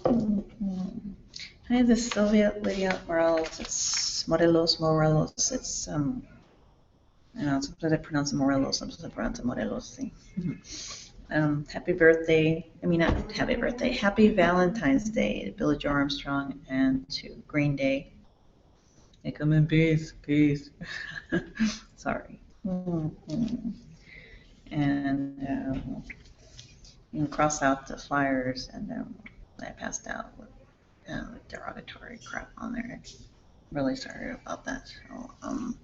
Mhm. Hi, this is Sylvia Lydia Morelos. It's Morelos. It's I don't know, sometimes I pronounce it Morelos, sometimes I pronounce it Morelos. See. Happy birthday. I mean, not happy birthday. Happy Valentine's Day to Billie Joe Armstrong and to Greenday. They come in peace, peace. Sorry. And you can cross out the flyers, and I passed out with derogatory crap on there. Really sorry about that. So, I'm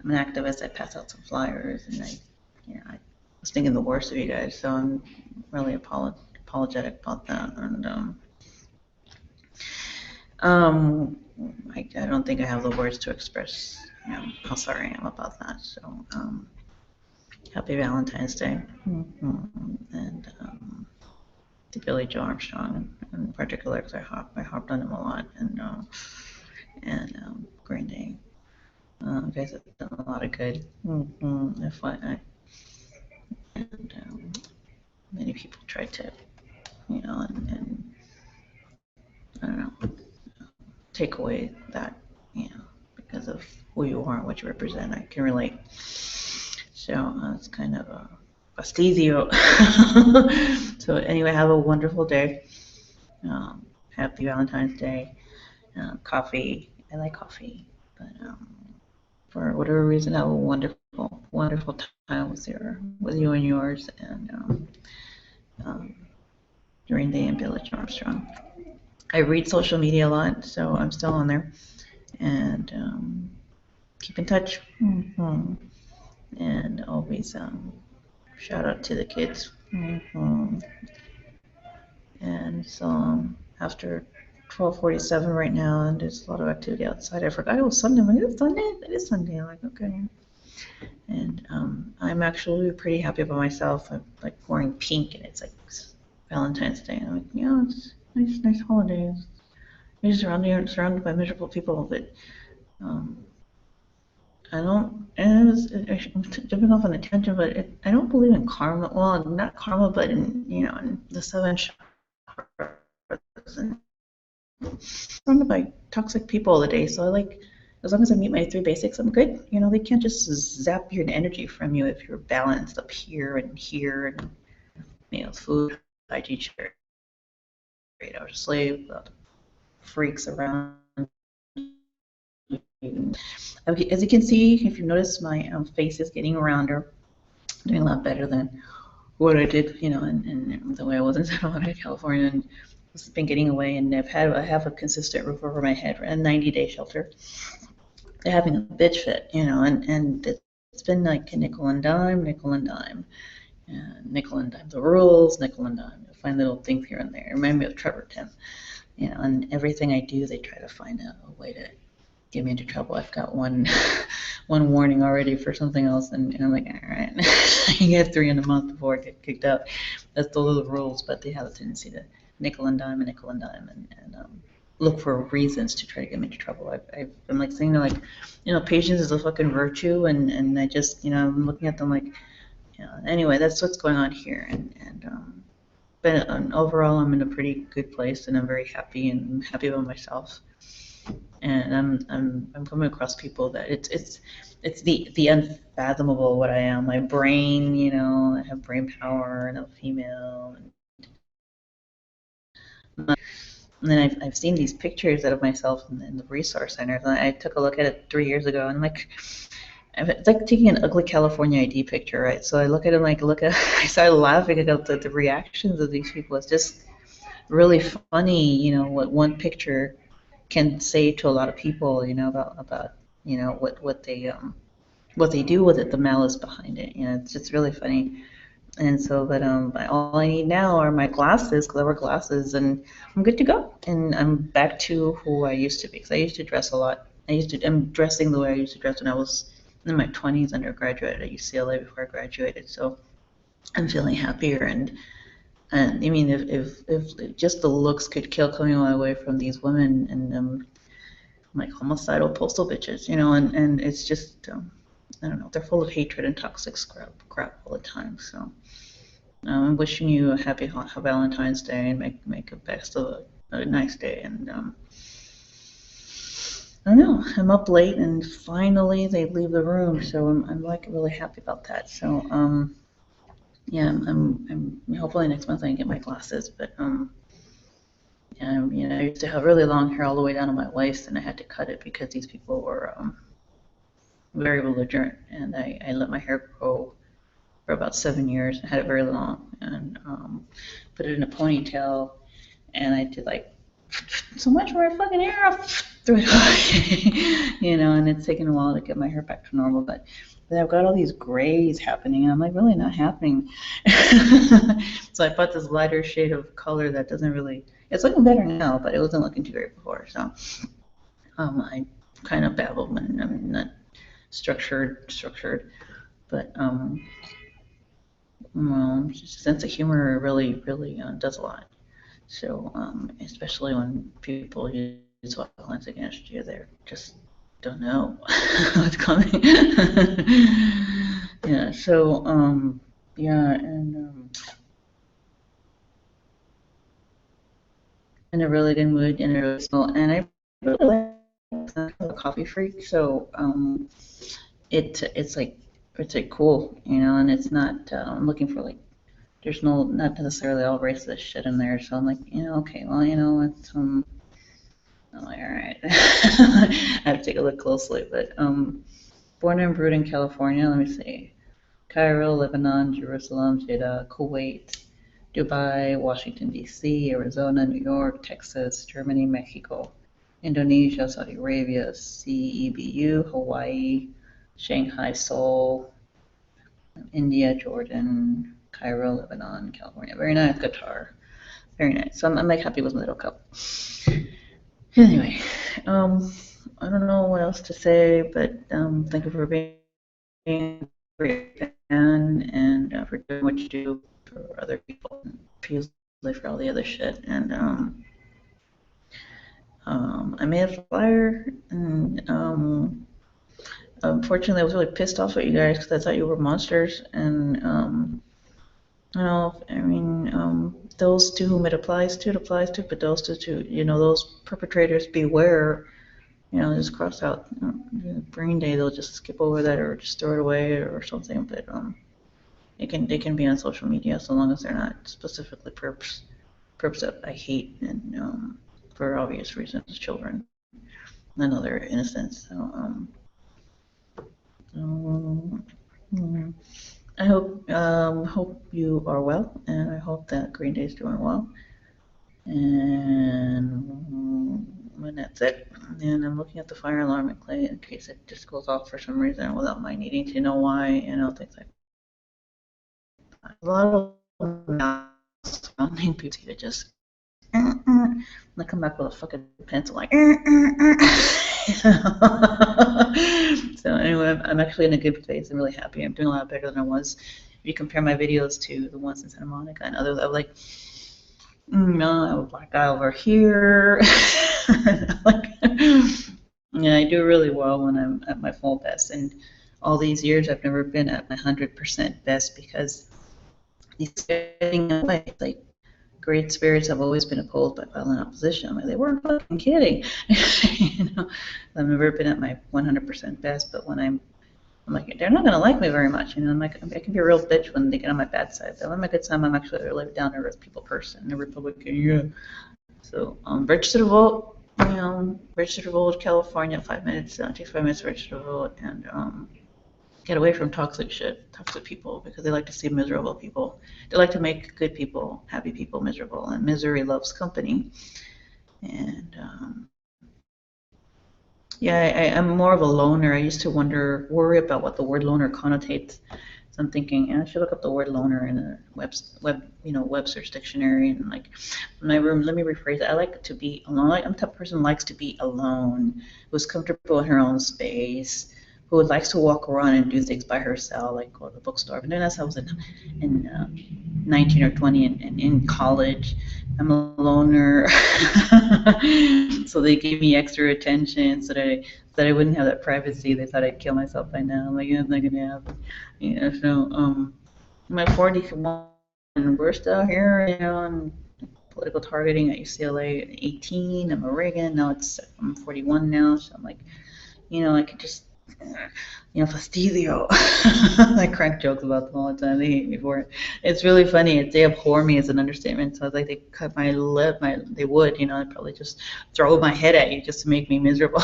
an activist. I pass out some flyers, and I was thinking the worst of you guys. So I'm really apologetic about that. And um, I don't think I have the words to express, how sorry I am about that. So, happy Valentine's Day, and to Billie Joe Armstrong in particular, because I hopped on him a lot, and Greenday. You guys have done a lot of good. FYI. And many people try to, and I don't know, take away that, because of who you are and what you represent. I can relate. So it's kind of a fastizio. So anyway, have a wonderful day. Happy Valentine's Day. Coffee. I like coffee, but for whatever reason, have a wonderful, wonderful time with you and yours, and um, Green Day and Billie Armstrong. I read social media a lot, so I'm still on there, and keep in touch. And always shout out to the kids. And so after 12:47 right now, and there's a lot of activity outside. I forgot it was Sunday. I'm like, it's Sunday. It is Sunday. I'm like, okay. And I'm actually pretty happy about myself. I'm like wearing pink, and it's like Valentine's Day. And I'm like, it's nice holidays. You're surrounded by miserable people, but um, I don't. And I'm jumping off on a tangent, but I don't believe in karma. Well, not karma, but in the seven chakras. And I'm surrounded by toxic people all the day, so I like. As long as I meet my three basics, I'm good. They can't just zap your energy from you if you're balanced up here and here, and food, hygiene, 8 hours of sleep, freaks around. As you can see, if you notice, my face is getting rounder, doing a lot better than what I did, and the way I was in Santa Monica, California, and I've been getting away, and I have a consistent roof over my head, a 90-day shelter. They're having a bitch fit, and it's been like a nickel and dime, nickel and dime, and nickel and dime. The rules, nickel and dime. I find little things here and there. Remind me of Trevor Tim, and everything I do, they try to find a way to get me into trouble. I've got one one warning already for something else, and I'm like, all right, I get 3 in a month before I get kicked out. That's the little rules, but they have a tendency to nickel and dime and nickel and dime, and look for reasons to try to get me into trouble. I'm like saying, like, patience is a fucking virtue, and I just, I'm looking at them like, anyway, that's what's going on here, and but overall, I'm in a pretty good place, and I'm very happy, and I'm happy about myself. And I'm coming across people that it's the unfathomable what I am. My brain, I have brain power, and I'm a female. And then I've seen these pictures out of myself in the resource centers, and I took a look at it 3 years ago, and I'm like, it's like taking an ugly California ID picture, right? So I look at it, like, I started laughing at the reactions of these people. It's just really funny, what one picture can say to a lot of people, about what they do with it, the malice behind it. It's just really funny. And so, but all I need now are my glasses, because I wear glasses, and I'm good to go. And I'm back to who I used to be, because I used to dress a lot. I'm dressing the way I used to dress when I was in my 20s, undergraduate at UCLA before I graduated. So I'm feeling happier, and I mean, if just the looks could kill coming my way from these women, and like homicidal postal bitches, and it's just, I don't know, they're full of hatred and toxic crap all the time. So I'm wishing you a happy Valentine's Day and make a best of a nice day. And I don't know. I'm up late, and finally they leave the room, so I'm like really happy about that. So yeah, I'm hopefully next month I can get my glasses, but you know, I used to have really long hair all the way down to my waist, and I had to cut it because these people were very belligerent, and I let my hair grow for about 7 years. I had it very long, and put it in a ponytail, and I did like so much more fucking hair off, threw it away, you know, and it's taken a while to get my hair back to normal, but I've got all these grays happening, and I'm like, really not happening. So I bought this lighter shade of color that doesn't really, it's looking better now, but it wasn't looking too great before, so I kind of babbled when I'm not structured, but well, sense of humor really does a lot. So, especially when people use violence against you, they just don't know what's coming. Yeah. So, yeah, and in a really good mood and a really small. And I really like I'm a coffee freak, so it's like cool, you know, and it's not. I'm looking for like there's not necessarily all racist shit in there, so I'm like, you know, okay, well, you know, it's I'm like, all right. I have to take a look closely, but born and brewed in California. Let me see: Cairo, Lebanon, Jerusalem, Jeddah, Kuwait, Dubai, Washington D.C., Arizona, New York, Texas, Germany, Mexico, Indonesia, Saudi Arabia, CEBU, Hawaii, Shanghai, Seoul, India, Jordan, Cairo, Lebanon, California. Very nice. Qatar. Very nice. So I'm like happy with my little cup. Anyway, um, I don't know what else to say, but thank you for being a great fan and for doing what you do for other people, and usually for all the other shit. And I made a flyer, and unfortunately, I was really pissed off at you guys because I thought you were monsters, and I mean, those to whom it applies to, but those to, you know, those perpetrators beware. You know, just cross out Greenday. They'll just skip over that or just throw it away or something. But they can be on social media so long as they're not specifically perps that I hate and for obvious reasons, children and other innocents. So um, I hope you are well, and I hope that Greenday is doing well. And when that's it, and I'm looking at the fire alarm in case it just goes off for some reason without my needing to know why, you know, things like that. A lot of surrounding people to just and I come back with a fucking pencil like so anyway, I'm actually in a good place. I'm really happy. I'm doing a lot better than I was. If you compare my videos to the ones in Santa Monica and others, I'm like, no, I have a black eye over here. Like, yeah, I do really well when I'm at my full best. And all these years, I've never been at my 100% best because these getting away. Like, great spirits have always been opposed by violent opposition. I'm like, they weren't fucking kidding. You know, I've never been at my 100% best, but when I'm like, they're not gonna like me very much. You know, I'm like, I can be a real bitch when they get on my bad side. But on my good side, I'm actually a really down to earth people person, a Republican. Yeah. So register to vote. You know, register to vote, California. 5 minutes. It takes 5 minutes to register to vote, and get away from toxic shit, toxic people, because they like to see miserable people. They like to make good people, happy people miserable, and misery loves company. And yeah, I'm more of a loner. I used to worry about what the word loner connotates. So I'm thinking, I should look up the word loner in a Webster's dictionary, and like, let me rephrase it. I like to be alone. I'm the type of person who likes to be alone, who's comfortable in her own space, who likes to walk around and do things by herself, like go to the bookstore. But then as I was in 19 or 20 and in college, I'm a loner. So they gave me extra attention so that I wouldn't have that privacy. They thought I'd kill myself by now. I'm like, yeah, it's not gonna happen. You know, so my 40s and we're still here, you know, and political targeting at UCLA at 18. I'm a REAGAN. Now I'm 41 now, so I'm like, you know, I could just, you know, fastidio. I crack jokes about them all the time. They hate me for it. It's really funny. They abhor me as an understatement. So it's like they cut my lip. They would, you know, I'd probably just throw my head at you just to make me miserable.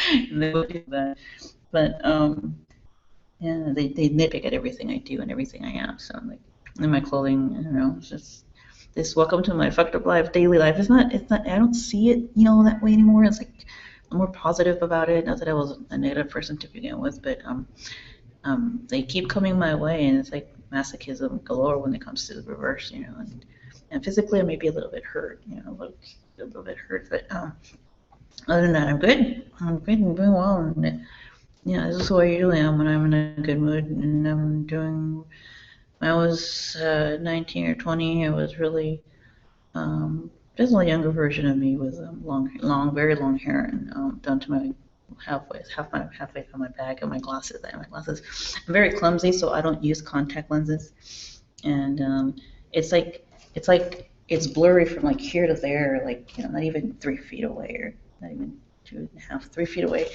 And they would do that. But yeah, they nitpick at everything I do and everything I am. So I'm like, in my clothing, I don't know, it's just this welcome to my fucked up life, daily life. It's not, I don't see it, you know, that way anymore. It's like, I'm more positive about it. Not that I was a negative person to begin with, but they keep coming my way, and it's like masochism galore when it comes to the reverse, you know. And physically, I may be a little bit hurt, you know, a little bit hurt, but other than that, I'm good. I'm good and doing well, and yeah, this is who I usually am when I'm in a good mood, and I'm doing. When I was 19 or 20, I was really just a younger version of me with very long hair and down to my halfway from my back and my glasses. I'm very clumsy, so I don't use contact lenses, and it's blurry from like here to there, like, you know, not even 3 feet away, or not even 2.5, 3 feet away.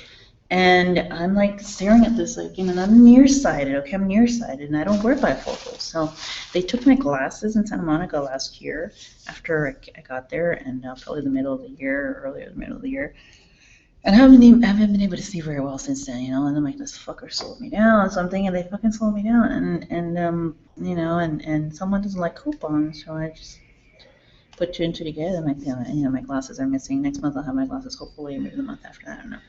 And I'm like staring at this, like, you know, I'm nearsighted, okay? I'm nearsighted, and I don't wear bifocals. So they took my glasses in Santa Monica last year after I got there, and probably the middle of the year, earlier the middle of the year. And I haven't been able to see very well since then, you know. And I'm like, this fucker slowed me down. So I'm thinking they fucking slowed me down, and you know, and someone doesn't like coupons, so I just put two and two together. Like, you know, my glasses are missing. Next month I'll have my glasses. Hopefully, maybe the month after that. I don't know.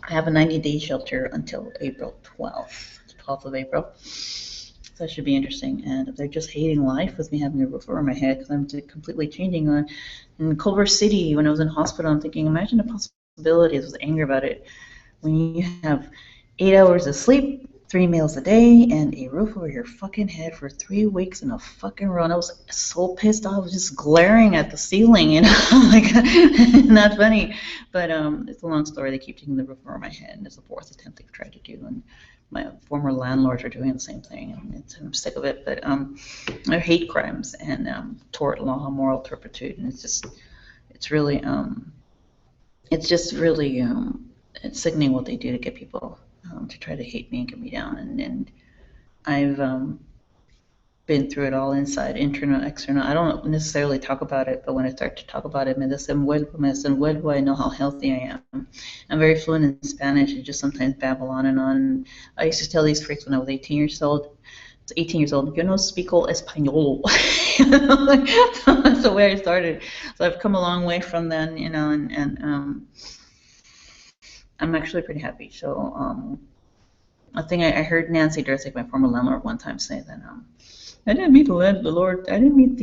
I have a 90-day shelter until April 12th, 12th of April. So that should be interesting. And if they're just hating life with me having a roof over my head, because I'm completely changing on. In Culver City, when I was in hospital, I'm thinking, imagine the possibilities. I was angry about it. When you have 8 hours of sleep, 3 meals a day, and a roof over your fucking head for 3 weeks in a fucking row. And I was so pissed off. I was just glaring at the ceiling, you know, like, not funny. But it's a long story. They keep taking the roof over my head, and it's the 4th attempt they've tried to do. And my former landlords are doing the same thing, and I'm sick of it. But they're hate crimes and tort law, moral turpitude, and it's just really, it's sickening what they do to get people to try to hate me and get me down. And I've been through it all, inside, internal, external. I don't necessarily talk about it, but when I start to talk about it, me desenvuelvo, I know how healthy I am. I'm very fluent in Spanish. I just sometimes babble on and on. I used to tell these freaks when I was 18 years old, yo no speak español. That's the way I started. So I've come a long way from then, you know, and I'm actually pretty happy. So I think I heard Nancy Dursick, my former landlord, one time say that I didn't meet the Lord. I didn't meet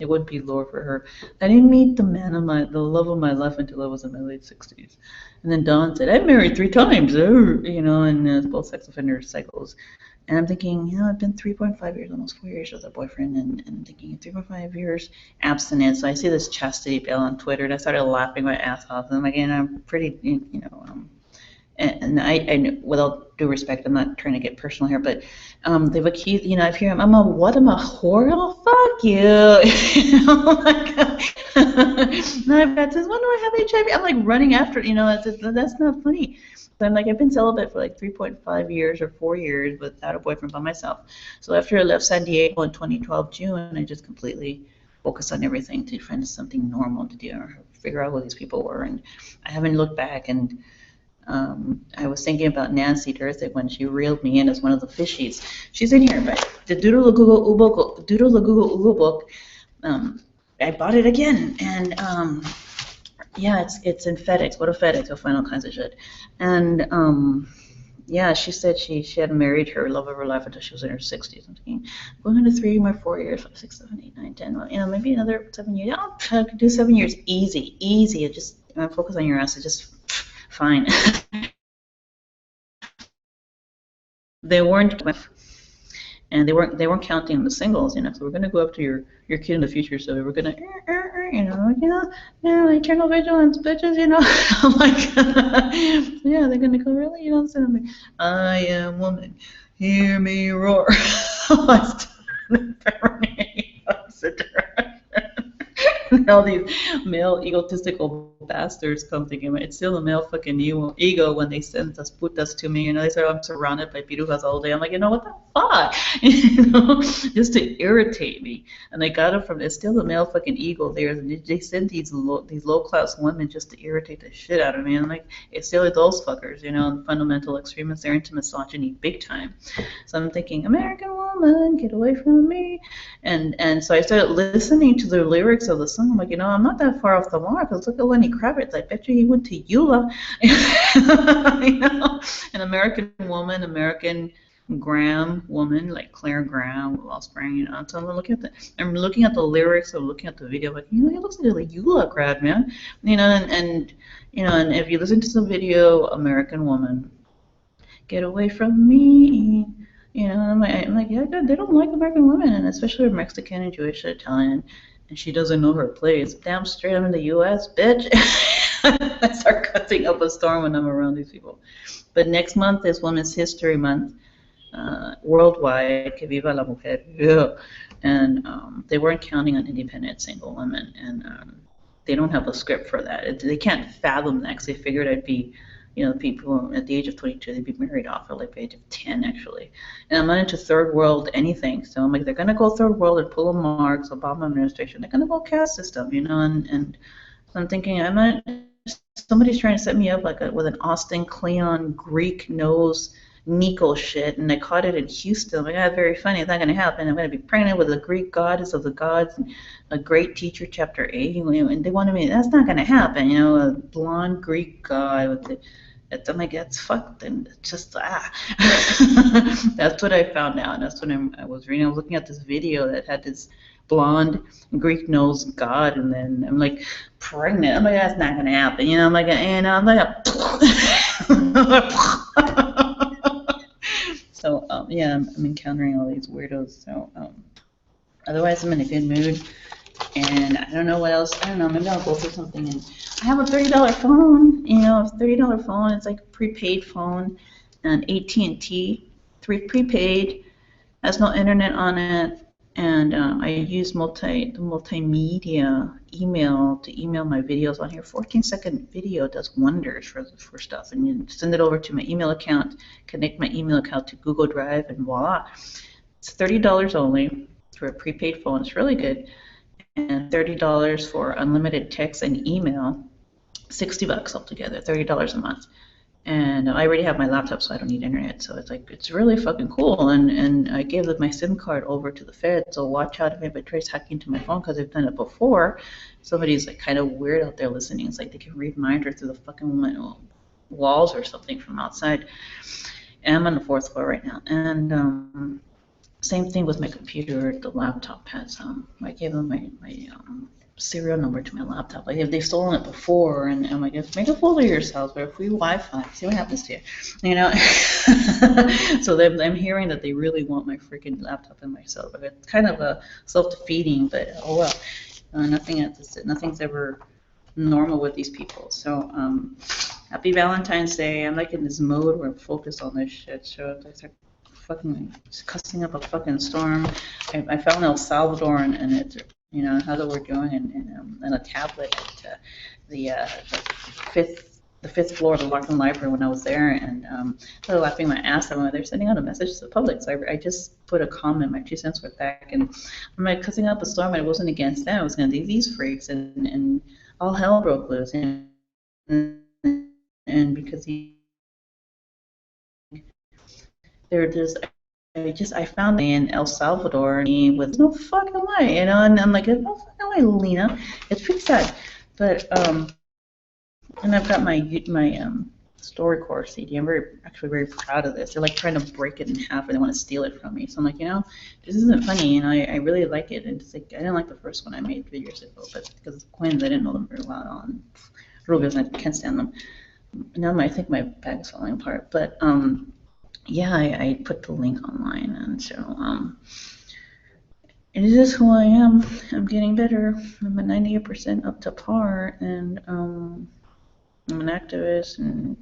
it would be Lord for her. I didn't meet the love of my life until I was in my late 60s. And then Dawn said, I've married 3 times, you know, and both sex offender cycles. And I'm thinking, you know, I've been 3.5 years, almost 4 years with a boyfriend, and I'm thinking 3.5 years abstinence. So I see this chastity bell on Twitter, and I started laughing my ass off. And I'm like, I'm pretty, you know, and I, without due respect, I'm not trying to get personal here, but they've accused, you know, I've heard, I'm a whore? Oh, fuck you. You know, like, and I've got this, when do I have HIV? I'm like running after it, you know, that's not funny. So I'm like, I've been celibate for like 3.5 years or 4 years without a boyfriend by myself. So after I left San Diego in 2012 June, I just completely focused on everything to find something normal to do or figure out who these people were. And I haven't looked back. And I was thinking about Nancy Dursick when she reeled me in as one of the fishies. She's in here, but the Doodle Lagugo book, I bought it again, and yeah, it's in FedEx. What a FedEx! You'll find all kinds of shit. And yeah, she said she hadn't married her love of her life until she was in her 60s. I'm thinking, going into 3 more 4 years, 5, 6, 7, 8, 9, 10. Well, you know, maybe another 7 years. I could do 7 years easy. Just focus on your ass. It's just fine. They weren't, and they weren't counting the singles, you know. So we're gonna go up to your kid in the future. So we're gonna, eternal vigilance, bitches, you know. I'm like, yeah, they're gonna go, really, you know. So I'm like, I am woman, hear me roar. I started the opposite direction. And all these male egotistical bastards come thinking it's still a male fucking ego when they send us putas to me. You know, they say I'm surrounded by pirujas all day. I'm like, you know what the fuck? You know, just to irritate me. And they got it from it's still the male fucking ego there. They send these low class women just to irritate the shit out of me. And I'm like, it's still those fuckers, you know, fundamental extremists. They're into misogyny big time. So I'm thinking, American woman, get away from me. And so I started listening to the lyrics of the song. I'm like, you know, I'm not that far off the mark. Because look at Lenny Kravitz. I bet you he went to EULA. You know, an American woman, American Graham woman, like Claire Graham, Offspring. You know, so I'm looking at the lyrics. I'm looking at the video. Like, you know, he looks like a EULA grad, man. You know, and you know, and if you listen to the video, American woman, get away from me. You know, I'm like, yeah, good. They don't like American women, and especially Mexican and Jewish and Italian. And she doesn't know her place. Damn straight, I'm in the U.S., bitch. I start cussing up a storm when I'm around these people. But next month is Women's History Month, worldwide. Que viva la mujer. Yeah. And they weren't counting on independent single women, and they don't have a script for that. They can't fathom that because they figured I'd be, you know, people at the age of 22, they'd be married off at like the age of 10, actually. And I'm not into third world anything. So I'm like, they're going to go third world and pull a Marx, Obama administration. They're going to go caste system, you know. And so I'm thinking, I'm not, somebody's trying to set me up like with an Austin Kleon Greek nose Nico shit. And I caught it in Houston. I'm like, that's very funny. It's not going to happen. I'm going to be pregnant with a Greek goddess of the gods, and a great teacher, chapter 8. And they wanted me, that's not going to happen, you know, a blonde Greek god with the, I'm like, that's fucked, and it's just that's what I found out. And that's what I was reading. I was looking at this video that had this blonde Greek nose god, and then I'm like, pregnant. I'm like, that's not gonna happen, you know. I'm like, and I'm like, so yeah, I'm encountering all these weirdos. So otherwise, I'm in a good mood. And I don't know what else. I don't know. Maybe I'll go through something. And I have a $30 phone. You know, a $30 phone. It's like a prepaid phone, and AT&T, prepaid. Has no internet on it, and I use multimedia email to email my videos on here. 14-second video does wonders for stuff, and you send it over to my email account. Connect my email account to Google Drive, and voila. It's $30 only for a prepaid phone. It's really good. And $30 for unlimited text and email, $60 altogether, $30 a month. And I already have my laptop, so I don't need internet. So it's like, it's really fucking cool. And I gave my SIM card over to the Fed, so watch out if anybody tries hacking into my phone, because I've done it before. Somebody's like kind of weird out there listening. It's like they can read minds through the fucking walls or something from outside. And I'm on the 4th floor right now. And same thing with my computer. The laptop has I gave them my serial number to my laptop. Like, if they've stolen it before, and I'm like, just make a fool of yourselves, but free Wi-Fi, see what happens to you, you know. So I'm hearing that they really want my freaking laptop and myself. But it's kind of a self-defeating, but oh well. Nothing's ever normal with these people. So happy Valentine's Day. I'm like in this mode where I'm focused on this shit. So I start fucking cussing up a fucking storm. I found El Salvador, and it's, you know, how they were doing in a tablet at the fifth floor of the Larkin Library when I was there, and they were laughing my ass off. They're sending out a message to the public, so I just put a comment, my 2 cents worth back, and I'm like cussing up a storm. I wasn't against them. I was against these freaks, and all hell broke loose, and because they're just. I found in El Salvador with no fucking way, you know, and I'm like, no fucking way, Lena. It's pretty sad, but and I've got my StoryCorps CD. I'm actually very proud of this. They're like trying to break it in half, and they want to steal it from me. So I'm like, you know, this isn't funny, and I really like it. And it's like, I didn't like the first one I made 3 years ago, but because of Queens, I didn't know them very well. And Rubios, I can't stand them. Now I think my bag's falling apart, but yeah, I put the link online, and so it is who I am. I'm getting better. I'm at 98% up to par, and I'm an activist, and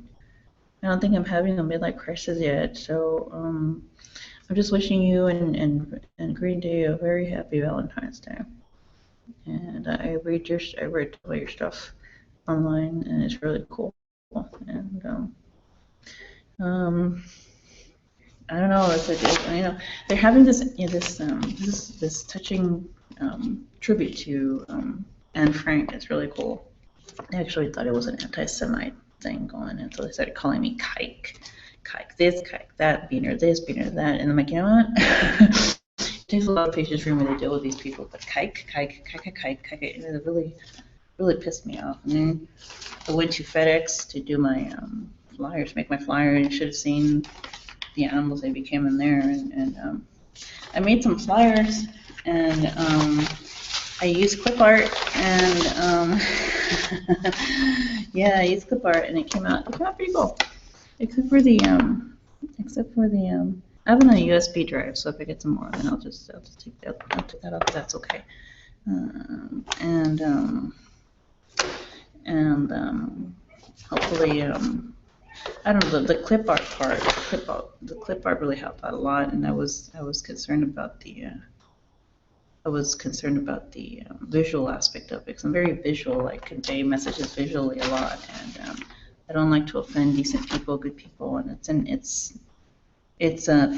I don't think I'm having a midlife crisis yet. So I'm just wishing you and Greenday a very happy Valentine's Day. And I read all your stuff online, and it's really cool. And um, I don't know. They're having this touching tribute to Anne Frank. It's really cool. I actually thought it was an anti-Semite thing going, and so they started calling me kike this, kike that, beaner this, beaner that, and I'm like, you know what? It takes a lot of patience for me to deal with these people, but kike, and it really pissed me off. And then I went to FedEx to do my flyers, make my flyer, and you should have seen the animals they became in there. And I made some flyers, and I used clip art, and yeah, I used clip art, and it came out pretty cool. Except for the I have it on a USB drive, so if I get some more, then I'll just take that off. That's okay. Hopefully, I don't know, the clip art part. The clip art really helped out a lot, and I was concerned about the visual aspect of it, because I'm very visual, like convey messages visually a lot, and I don't like to offend decent people, good people, and it's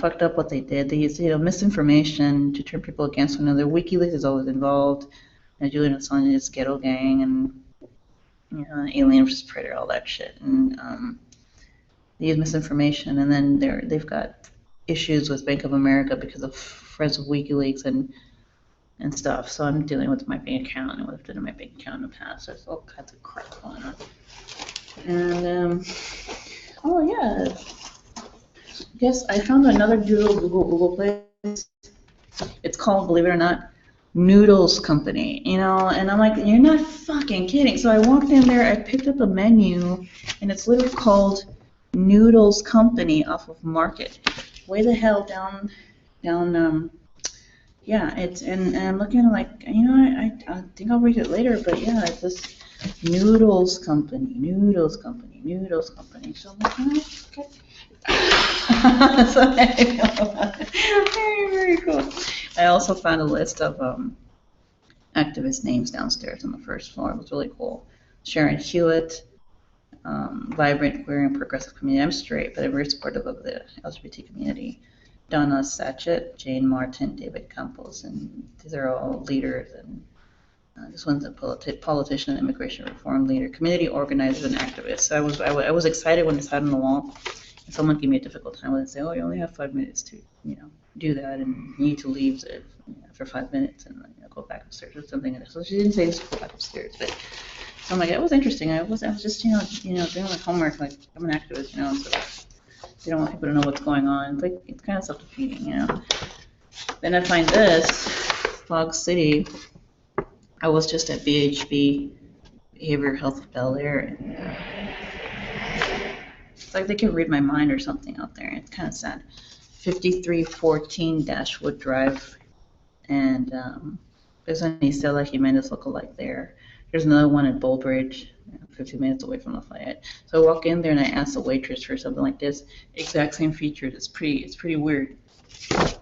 fucked up what they did. They used misinformation to turn people against one another. WikiLeaks is always involved, and Julian Assange's ghetto gang, and alien versus predator, all that shit, and they use misinformation, and then they've got issues with Bank of America because of friends of WikiLeaks and stuff. So I'm dealing with my bank account and what I've done in my bank account in the past. There's all kinds of crap going on. And oh yeah, I guess I found another Google place. It's called, believe it or not, Noodles Company. And I'm like, you're not fucking kidding. So I walked in there, I picked up a menu, and it's literally called Noodles Company off of Market. Way the hell down. Yeah, and I'm looking like, I think I'll read it later, but yeah, it's this Noodles Company. So I'm like, okay. So very, very cool. I also found a list of activist names downstairs on the first floor. It was really cool. Sharon Hewitt, vibrant, queer, and progressive community. I'm straight, but I'm very supportive of the LGBT community. Donna Satchett, Jane Martin, David Campos, and these are all leaders. And this one's a politician, immigration reform leader, community organizer, and activist. So I was excited when I saw it on the wall. And someone gave me a difficult time with it, say, "Oh, you only have 5 minutes to, do that, and you need to leave after 5 minutes and go back upstairs or something." So she didn't say to go back upstairs, but so I'm like, it was interesting. I was just doing my homework. Like, I'm an activist, so they don't want people to know what's going on. It's like, it's kind of self-defeating, Then I find this, Fog City. I was just at BHB, Behavioral Health Bel Air, and it's like they can read my mind or something out there. It's kind of sad. 5314 Dashwood Drive, and there's an Isela Jimenez lookalike there. There's another one at Bullbridge, 15 minutes away from Lafayette. So I walk in there and I ask the waitress for something like this. Exact same features. It's pretty weird.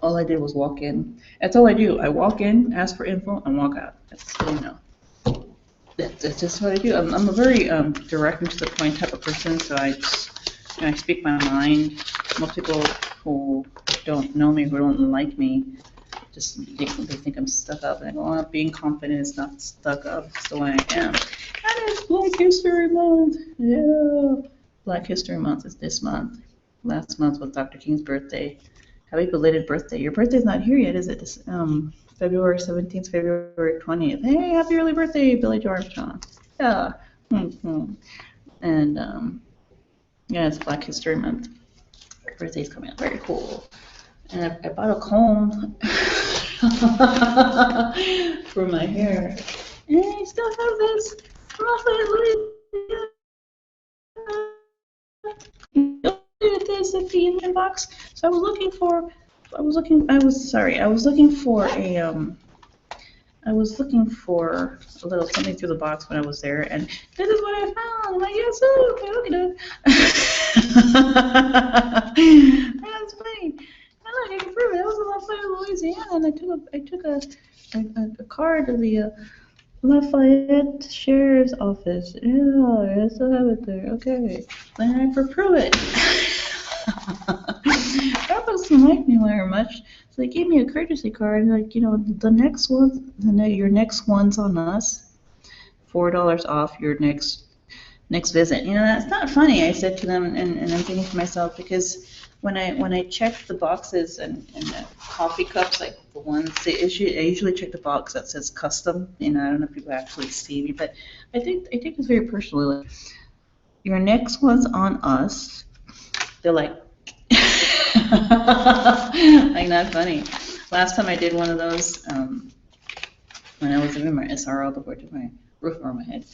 All I did was walk in. That's all I do. I walk in, ask for info, and walk out. That's That's just what I do. I'm a very direct and to the point type of person. So I speak my mind. Most people who don't know me, who don't like me, they think I'm stuck up, and I go, "Oh, being confident is not stuck up. It's the way I am." And it's Black History Month. Yeah, Black History Month is this month. Last month was Dr. King's birthday. Happy belated birthday. Your birthday's not here yet, is it? It's, February 17th, February 20th. Hey, happy early birthday, Billie to Armstrong. Yeah. Mm-hmm. And yeah, it's Black History Month. Your birthday's coming up. Very cool. And I bought a comb for my hair. And I still have this. This at the inbox. So I was looking for a little something through the box when I was there, and this is what I found. I'm like, yes, look at it. That's funny. I I can prove it. I was in Lafayette, Louisiana, and I took a card to the Lafayette Sheriff's Office. Yeah, I still have it there. Okay, then I prove it. That doesn't like me very much. So they gave me a courtesy card, like, the next one, your next one's on us. $4 off your next visit. That's not funny, I said to them, and I'm thinking to myself, because when I check the boxes and the coffee cups, like the ones, I usually check the box that says custom. I don't know if people actually see me, but I take this very personally. Like, your next one's on us. They're like, like, not funny. Last time I did one of those, when I was doing my SRO before I took my roof over my head,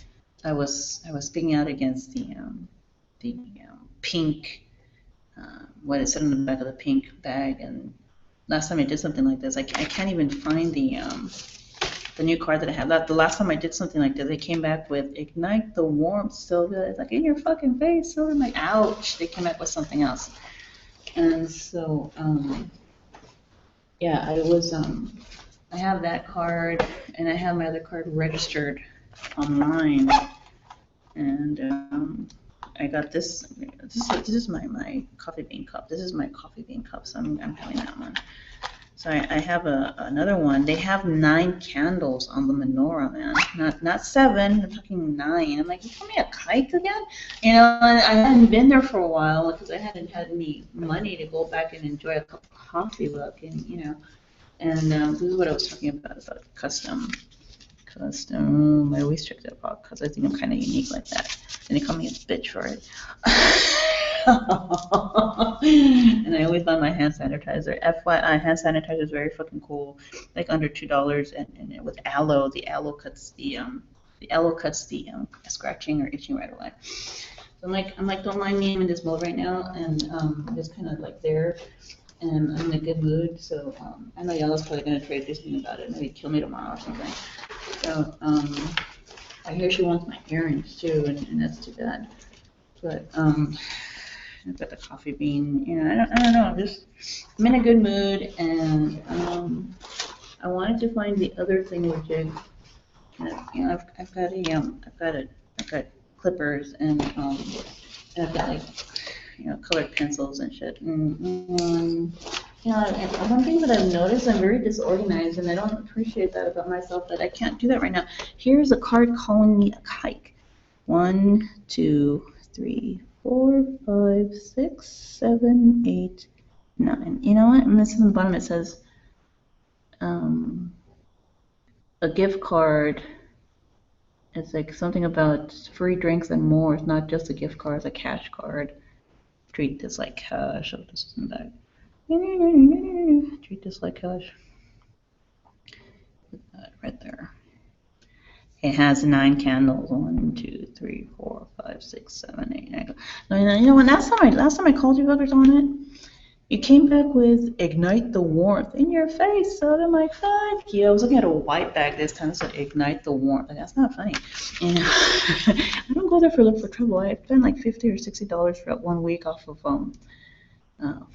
I was speaking out against the pink, what it said on the back of the pink bag. And last time I did something like this, I can't even find the new card that I have. The last time I did something like this, they came back with "Ignite the Warmth, Sylvia." It's like, in your fucking face, Sylvia. I'm like, ouch. They came back with something else. And so, yeah, I have that card, and I have my other card registered online. And I got this. This is my coffee bean cup. This is my coffee bean cup, so I'm having that one. So I have another one. They have 9 candles on the menorah, man. Not 7. I'm talking 9. I'm like, you call me a kike again? And I hadn't been there for a while because I hadn't had any money to go back and enjoy a cup of coffee. Look, and And this is what I was talking about custom. I always check that box because I think I'm kind of unique like that. And they call me a bitch for it. And I always buy my hand sanitizer. FYI, hand sanitizer is very fucking cool. Like under $2, and with aloe, the aloe cuts the scratching or itching right away. So I'm like, don't mind me. I'm in this mode right now, and I'm just kind of like there. And I'm in a good mood, so I know y'all is probably going to try to do something about it, maybe kill me tomorrow or something. So I hear she wants my earrings too, and that's too bad. But I've got the coffee bean, I don't know, I'm in a good mood, and I wanted to find the other thing, which is, I've got clippers, and I've got like, colored pencils and shit. And one thing that I've noticed, I'm very disorganized, and I don't appreciate that about myself, that I can't do that right now. Here's a card calling me a kike. 1, 2, 3, 4, 5, 6, 7, 8, 9. You know what? And this is on the bottom. It says a gift card. It's like something about free drinks and more. It's not just a gift card. It's a cash card. Treat this like cash. Oh, this is in the back. Treat this like cash. Put that right there. It has 9 candles. 1, 2, 3, 4, 5, 6, 7, 8, 9. When last time I called you fuckers on it, you came back with "Ignite the Warmth" in your face. So I'm like, fuck you. I was looking at a white bag this time. It said "Ignite the Warmth." Like, that's not funny. I don't go there for trouble. I spend like $50 or $60 for 1 week off of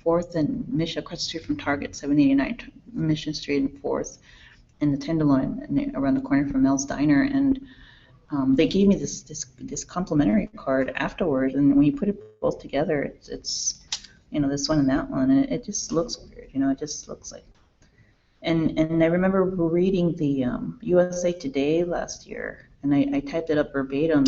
4th and Mission, across the street from Target, 789 Mission Street and 4th, in the Tenderloin, around the corner from Mel's Diner. And they gave me this complimentary card afterwards. And when you put it both together, it's this one and that one, and it just looks weird. It just looks like. And I remember reading the USA Today last year, and I typed it up verbatim,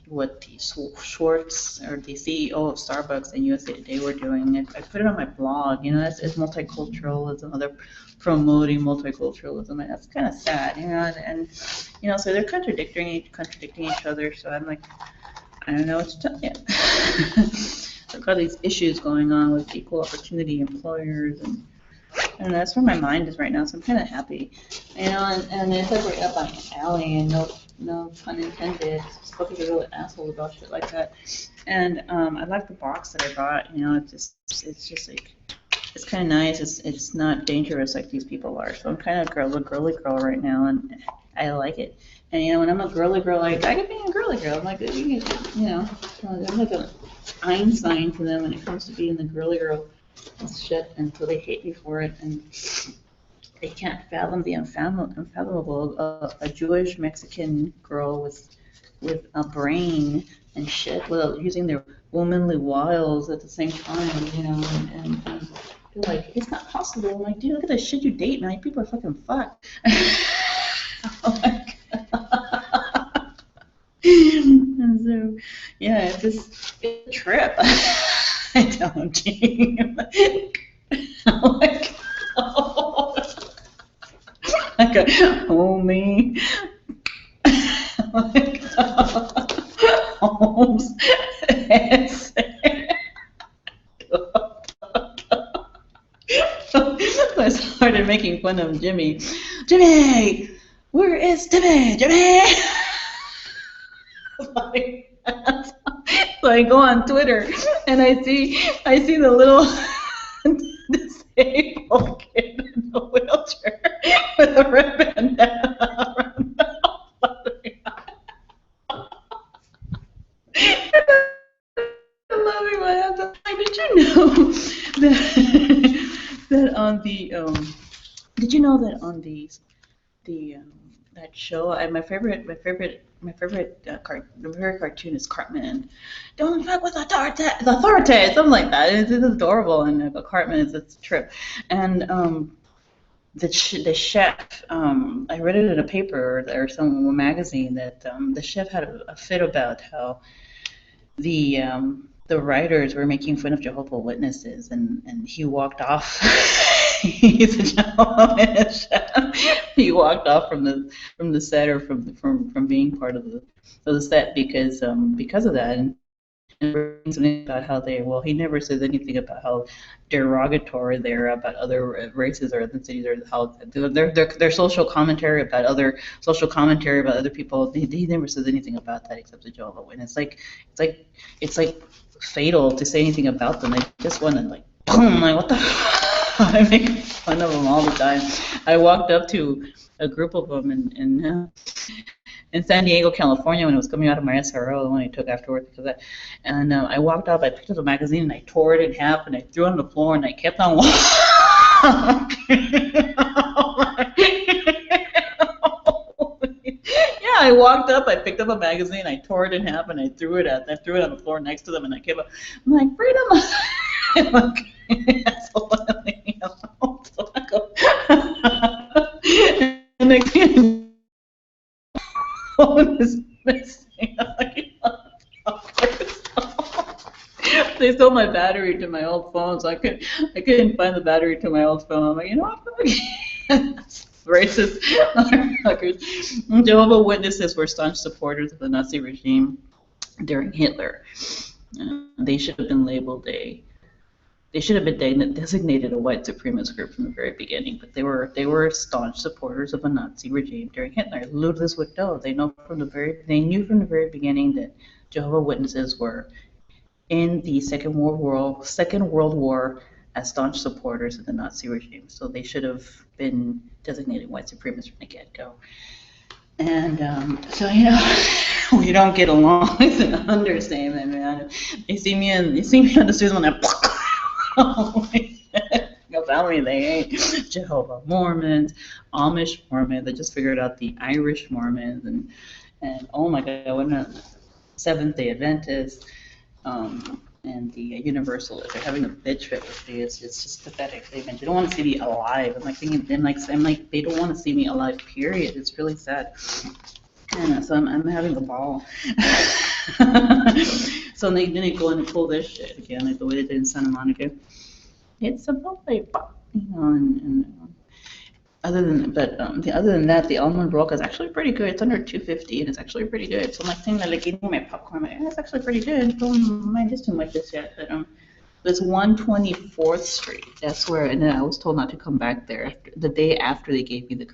what the Schwartz, or the CEO of Starbucks and USA Today were doing. I put it on my blog. It's multiculturalism. They're promoting multiculturalism, and that's kind of sad. And so they're contradicting each other. So I'm like, I don't know what to tell you. There are all these issues going on with equal opportunity employers, and that's where my mind is right now. So I'm kind of happy, and it's like right up my alley, and no pun intended. Supposed to be a real asshole about shit like that. And I like the box that I bought. It's just like, it's kind of nice. It's not dangerous like these people are. So I'm kind of a girly girl right now, and I like it. And when I'm a girly girl, I get being a girly girl. I'm like, I'm like an Einstein to them when it comes to being the girly girl. shit until they hate me for it, and they can't fathom the unfathomable. A Jewish Mexican girl with a brain and shit, without using their womanly wiles at the same time, you know, and they're like, it's not possible. I'm like, dude, look at the shit you date, man. People are fucking fucked. Oh my God. And so, yeah, it's a trip. I don't. Oh my God. Like a homie. Oh my God. Holmes. I started making fun of Jimmy. Jimmy! Where is Jimmy? Jimmy! So I go on Twitter and I see the little disabled kid in the wheelchair with a red bandana around the I'm laughing my ass off. Like, did you know that on the did you know that on the that show, my favorite cartoon is Cartman. Don't fuck with authority, something like that. It's adorable, and Cartman is a trip. And the chef, I read it in a paper or some magazine that the chef had a fit about how the writers were making fun of Jehovah's Witnesses, and he walked off. He's a Jehovah's Witness chef. He walked off from the set, or from being part of the set because of that. And something about how he never says anything about how derogatory they're about other races or ethnicities, or how their social commentary about other people. He never says anything about that except the Jehovah's Witness. It's like fatal to say anything about them. They just want to like boom, like what the. I make fun of them all the time. I walked up to a group of them in San Diego, California, when it was coming out of my SRO, the one I took afterwards because of that. And I walked up, I picked up the magazine, and I tore it in half, and I threw it on the floor, and I kept on walking. Yeah, I walked up, I picked up a magazine, I tore it in half, and I threw it on the floor next to them, and I kept on, I'm like, freedom. I'm like, so I go, and again, phone is missing. They stole my battery to my old phone, so I couldn't find the battery to my old phone. I'm like, you know what? Racist motherfuckers. Jehovah's Witnesses were staunch supporters of the Nazi regime during Hitler. They should have been labeled They should have been designated a white supremacist group from the very beginning, but they were staunch supporters of a Nazi regime during Hitler. Ludus would know. They knew from the very beginning that Jehovah's Witnesses were in the Second World War as staunch supporters of the Nazi regime. So they should have been designated white supremacists from the get-go. And so we don't get along. It's an understatement, man. They see me on the streets when they're go tell me they ain't Jehovah Mormons, Amish Mormons. They just figured out the Irish Mormons, and oh my God, what not Seventh-day Adventists, and the Universalists. They're having a bitch fit with me. It's just pathetic. They don't want to see me alive. I'm like they don't want to see me alive. Period. It's really sad. And so I'm having a ball. So then they go in and pull this shit again, like the way they did in Santa Monica. It's a lovely, and other than that, the almond roca is actually pretty good. It's under $2.50, and it's actually pretty good. So I'm like thinking that like eating my popcorn, it's actually pretty good. Don't mind this too much just yet, but it's 124th Street. That's where, and then I was told not to come back there the day after they gave me the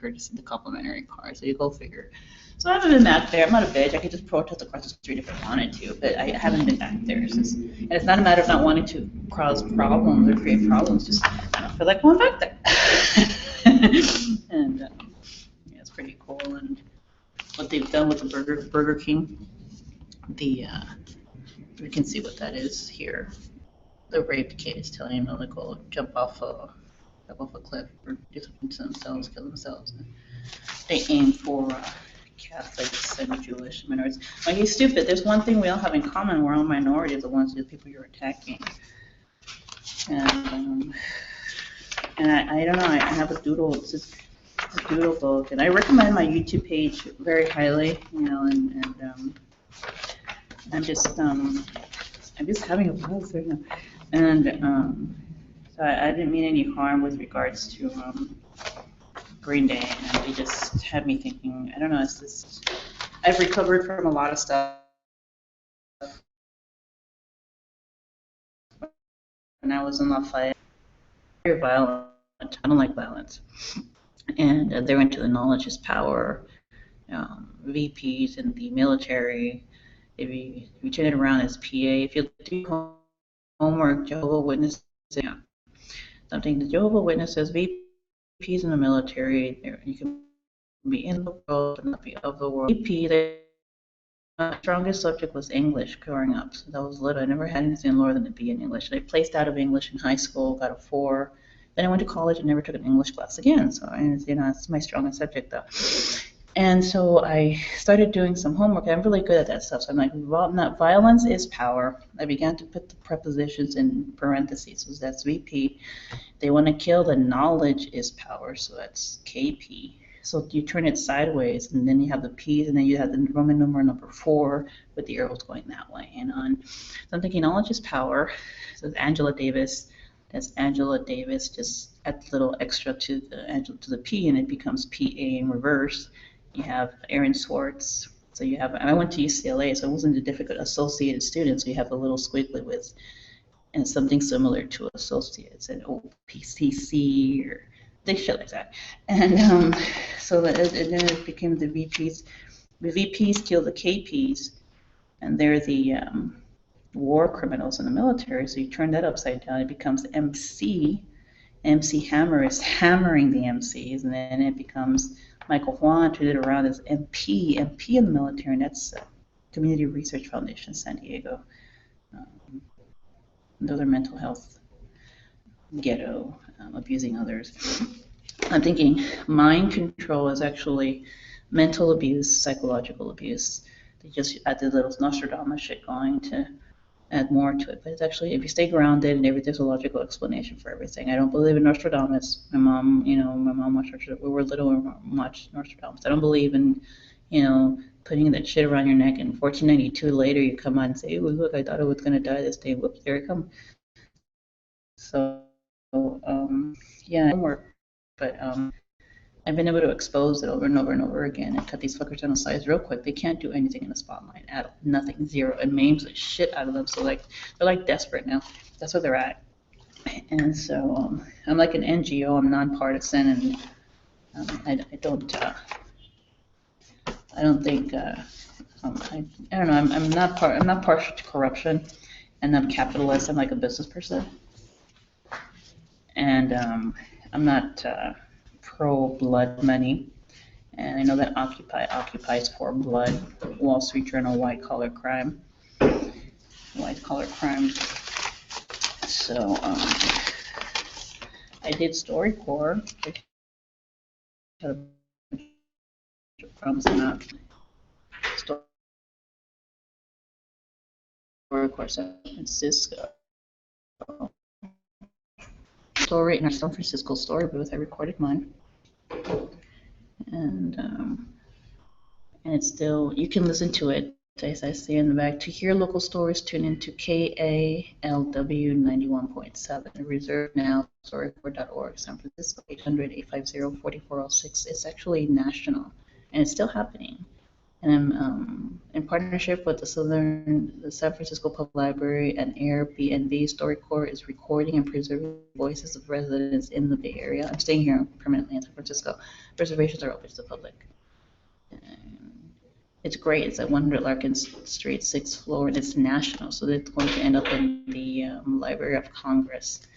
complimentary car. So you go figure. So I haven't been back there. I'm not a bitch. I could just protest across the street if I wanted to, but I haven't been back there since. And it's not a matter of not wanting to cause problems or create problems. Just I don't feel like going back there. And yeah, it's pretty cool. And what they've done with the Burger King, we can see what that is here. the raped kid is telling him to go jump off a cliff or do something to themselves, kill themselves. And they aim for Catholics and Jewish minorities. Like, he's stupid. There's one thing we all have in common. We're all minorities, the people you're attacking. And I don't know. I have a doodle. It's just a doodle book, and I recommend my YouTube page very highly. And I'm just having a buzz right now. And so I didn't mean any harm with regards to Greenday, and they just had me thinking. I don't know. It's just I've recovered from a lot of stuff, and I was in Lafayette. Very violent. I don't like violence. And they're into the knowledge is power. VPs in the military. If you turn it around as PA, if you do homework, Jehovah Witnesses, something the Jehovah Witnesses, VPs in the military, you can be in the world but not be of the world. VP, my strongest subject was English growing up. So that was little. I never had anything lower than a B in English. And I placed out of English in high school, got a 4. Then I went to college and never took an English class again. So it's my strongest subject though. And so I started doing some homework. I'm really good at that stuff. So I'm like, not violence is power. I began to put the prepositions in parentheses. So that's VP. They want to kill, the knowledge is power. So that's KP. So you turn it sideways, and then you have the P's, and then you have the Roman numeral number 4 with the arrows going that way. And so I'm thinking knowledge is power. So it's Angela Davis. That's Angela Davis. Just add a little extra to the P, and it becomes PA in reverse. You have Aaron Swartz. So you have. I went to UCLA, so it wasn't a difficult associated student. So you have a little squiggly with, and something similar to associates, and OPCC or things shit like that. And so then it became the VPs. The VPs kill the KPs, and they're the war criminals in the military. So you turn that upside down, it becomes MC. MC Hammer is hammering the MCs, and then it becomes Michael Juan turned it around as MP in the military, and that's Community Research Foundation, San Diego. Those are mental health, ghetto, abusing others. I'm thinking mind control is actually mental abuse, psychological abuse. They just added little Nostradamus shit going to add more to it. But it's actually, if you stay grounded and there's a logical explanation for everything. I don't believe in Nostradamus. My mom watched Nostradamus. We were little and watched Nostradamus. I don't believe in, putting that shit around your neck, and 1492 later you come out and say, "Oh, look, I thought I was going to die this day. Whoops, there I come." So, yeah, homework. But I've been able to expose it over and over and over again and cut these fuckers down to size real quick. They can't do anything in the spotlight at all. Nothing, zero. It maims the shit out of them. So they're like desperate now. That's where they're at. And so I'm like an NGO. I'm nonpartisan, and I don't think I don't know. I'm not partial to corruption, and I'm capitalist. I'm like a business person, and I'm not pro-blood money, and I know that Occupy occupies for blood. Wall Street Journal, white collar crime. So I did StoryCorps. StoryCorps San Francisco. Story in our San Francisco story booth. I recorded mine, and it's still, you can listen to it. As I say in the back, to hear local stories, tune into KALW 91.7. Reserve now, storycorps.org, San Francisco, 800-850-4406. It's actually national, and it's still happening. And I'm in partnership with the San Francisco Public Library and Airbnb. StoryCorps is recording and preserving voices of residents in the Bay Area. I'm staying here permanently in San Francisco. Reservations are open to the public. It's great. It's at 100 Larkin Street, 6th floor, and it's national. So it's going to end up in the Library of Congress.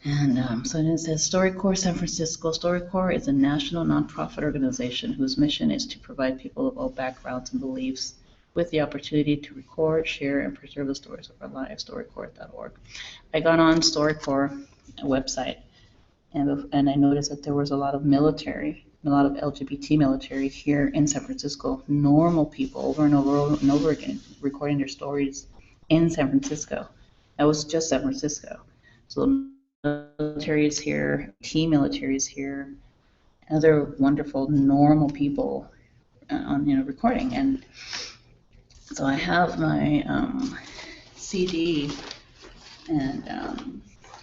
And so it says StoryCorps San Francisco. StoryCorps is a national nonprofit organization whose mission is to provide people of all backgrounds and beliefs with the opportunity to record, share, and preserve the stories of our lives. StoryCorps.org. I got on StoryCorps website, and I noticed that there was a lot of military, a lot of LGBT military here in San Francisco. Normal people over and over again recording their stories in San Francisco. That was just San Francisco. So the military is here, military is here, other wonderful normal people on recording. And so I have my CD, and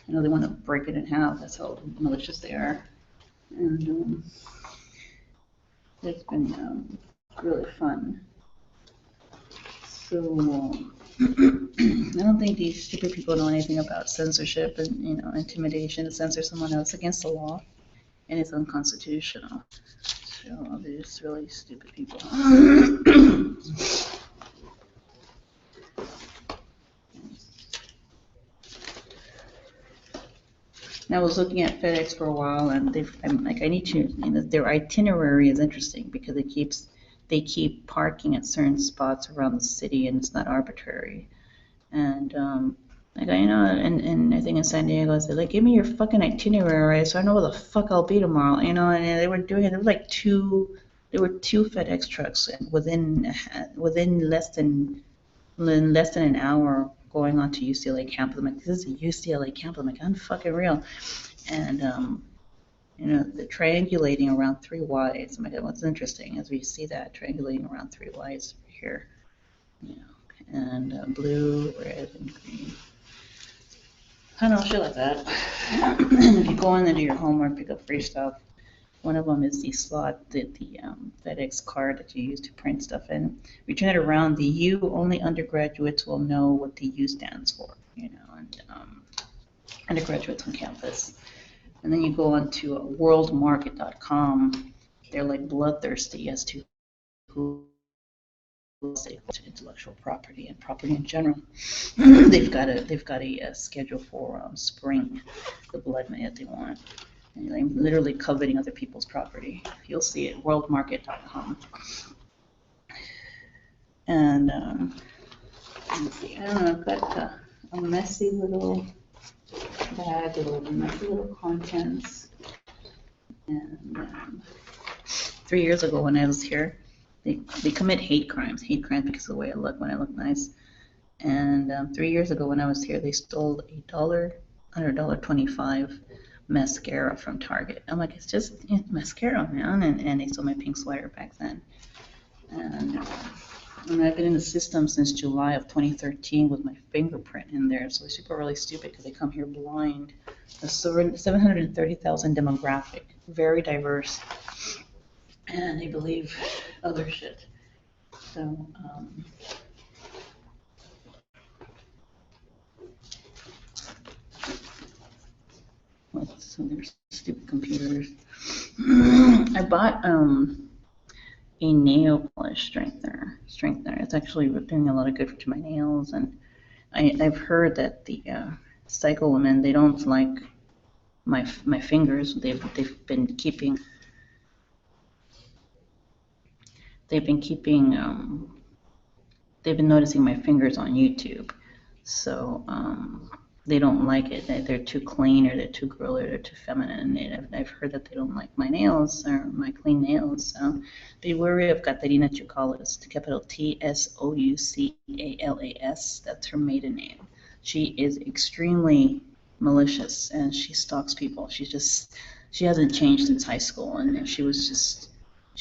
they want to break it in half. That's how malicious they are. And it's been really fun. So I don't think these stupid people know anything about censorship and intimidation to censor someone else against the law, and it's unconstitutional. So they're just really stupid people. I was looking at FedEx for a while, and I'm like, I need to. Their itinerary is interesting because they keep parking at certain spots around the city, and it's not arbitrary. And and I think in San Diego, I said, like, give me your fucking itinerary so I know where the fuck I'll be tomorrow. And they were doing it. There were two FedEx trucks within less than an hour going on to UCLA campus. I'm like, this is a UCLA campus. I'm like, unfucking real. And they're triangulating around 3 Ys. I'm like, what's interesting as we see that triangulating around 3 Ys here, and blue, red, and green. I don't know, shit like that. And if you go in and do your homework, pick up free stuff. One of them is the slot, the FedEx card that you use to print stuff in. We turn it around, the U, only undergraduates will know what the U stands for, and undergraduates on campus. And then you go on to worldmarket.com. They're like bloodthirsty as to who to intellectual property and property in general. They've got a schedule for spring, the blood money that they want. And they're literally coveting other people's property. You'll see it, worldmarket.com. And let's see, I don't know, I've got a messy little bag of messy little contents. And 3 years ago when I was here, they commit hate crimes because of the way I look when I look nice. And 3 years ago when I was here, they stole $1.25 mascara from Target. I'm like, it's just mascara, man. And they stole my pink sweater back then. And I've been in the system since July of 2013 with my fingerprint in there. So it's super really stupid because they come here blind. A 730,000 demographic, very diverse. And they believe other shit. So, so there's stupid computers. I bought a nail polish strengthener. It's actually doing a lot of good to my nails, and I've heard that the cycle women, they don't like my fingers. They've been keeping they've been noticing my fingers on YouTube, so they don't like it. They're too clean, or they're too girly, or they're too feminine. And I've heard that they don't like my nails or my clean nails. So be wary of Caterina Tsoukalas, capital Tsoucalas. That's her maiden name. She is extremely malicious, and she stalks people. She hasn't changed since high school, and she's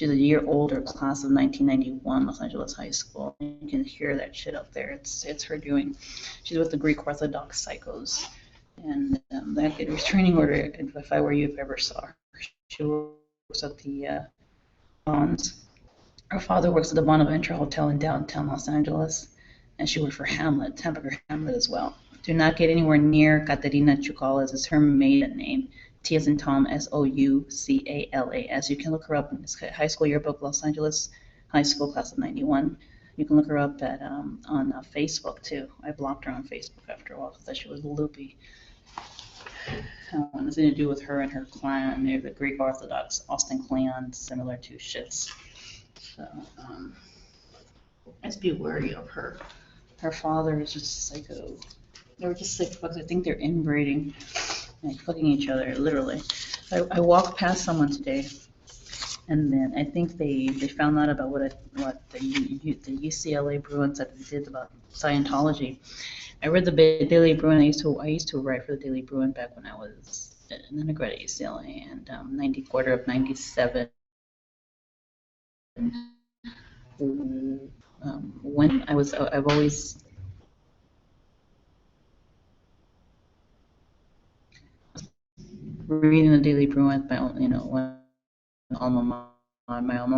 a year older, class of 1991, Los Angeles High School. You can hear that shit up there. It's her doing. She's with the Greek Orthodox psychos. And that could restraining order, if I were you, if I ever saw her. She works at the Bonds. Her father works at the Bonaventure Hotel in downtown Los Angeles. And she worked for Hamburger Hamlet as well. Do not get anywhere near Caterina Tsoukalas. It's her maiden name. T as in Tom, Soucalas. You can look her up in this high school yearbook, Los Angeles High School, class of 91. You can look her up at on Facebook too. I blocked her on Facebook after a while because I thought she was loopy. Nothing to do with her and her clan. They're the Greek Orthodox Austin clan, similar to shits. So Let's be wary of her. Her father is just psycho. They were just like fucks. I think they're inbreeding, like fucking each other, literally. I walked past someone today, and then I think they found out about what the UCLA Bruins that they did about Scientology. I read the Daily Bruin. I used to write for the Daily Bruin back when I was an undergrad at UCLA, and quarter of '97. When I've always reading the Daily Bruin, when my alma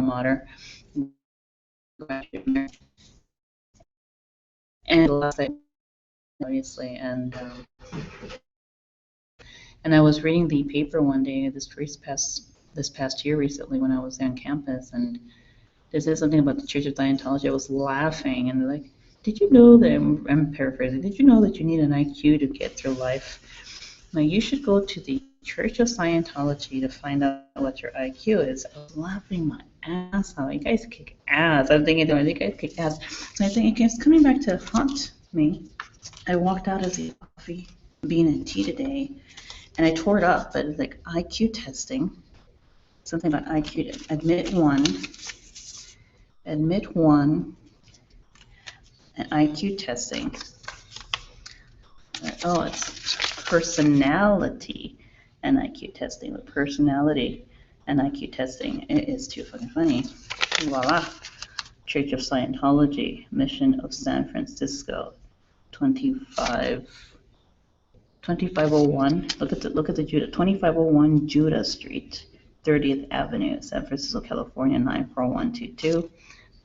mater, and last night, obviously, and I was reading the paper one day this past year recently when I was on campus, and they said something about the Church of Scientology. I was laughing, and like, did you know that I'm paraphrasing? Did you know that you need an IQ to get through life? Now you should go to the Church of Scientology to find out what your IQ is. I was laughing my ass off. You guys kick ass. I'm thinking, you guys kick ass. So I think it's coming back to haunt me. I walked out of the coffee bean and tea today, and I tore it up. But it's like IQ testing. Something about IQ. Admit one, and IQ testing. Oh, it's personality and IQ testing. But personality and IQ testing, it is too fucking funny. Voila. Church of Scientology, Mission of San Francisco, 2501. Look at the Judah, 2501 Judah Street, 30th Avenue, San Francisco, California, 94122.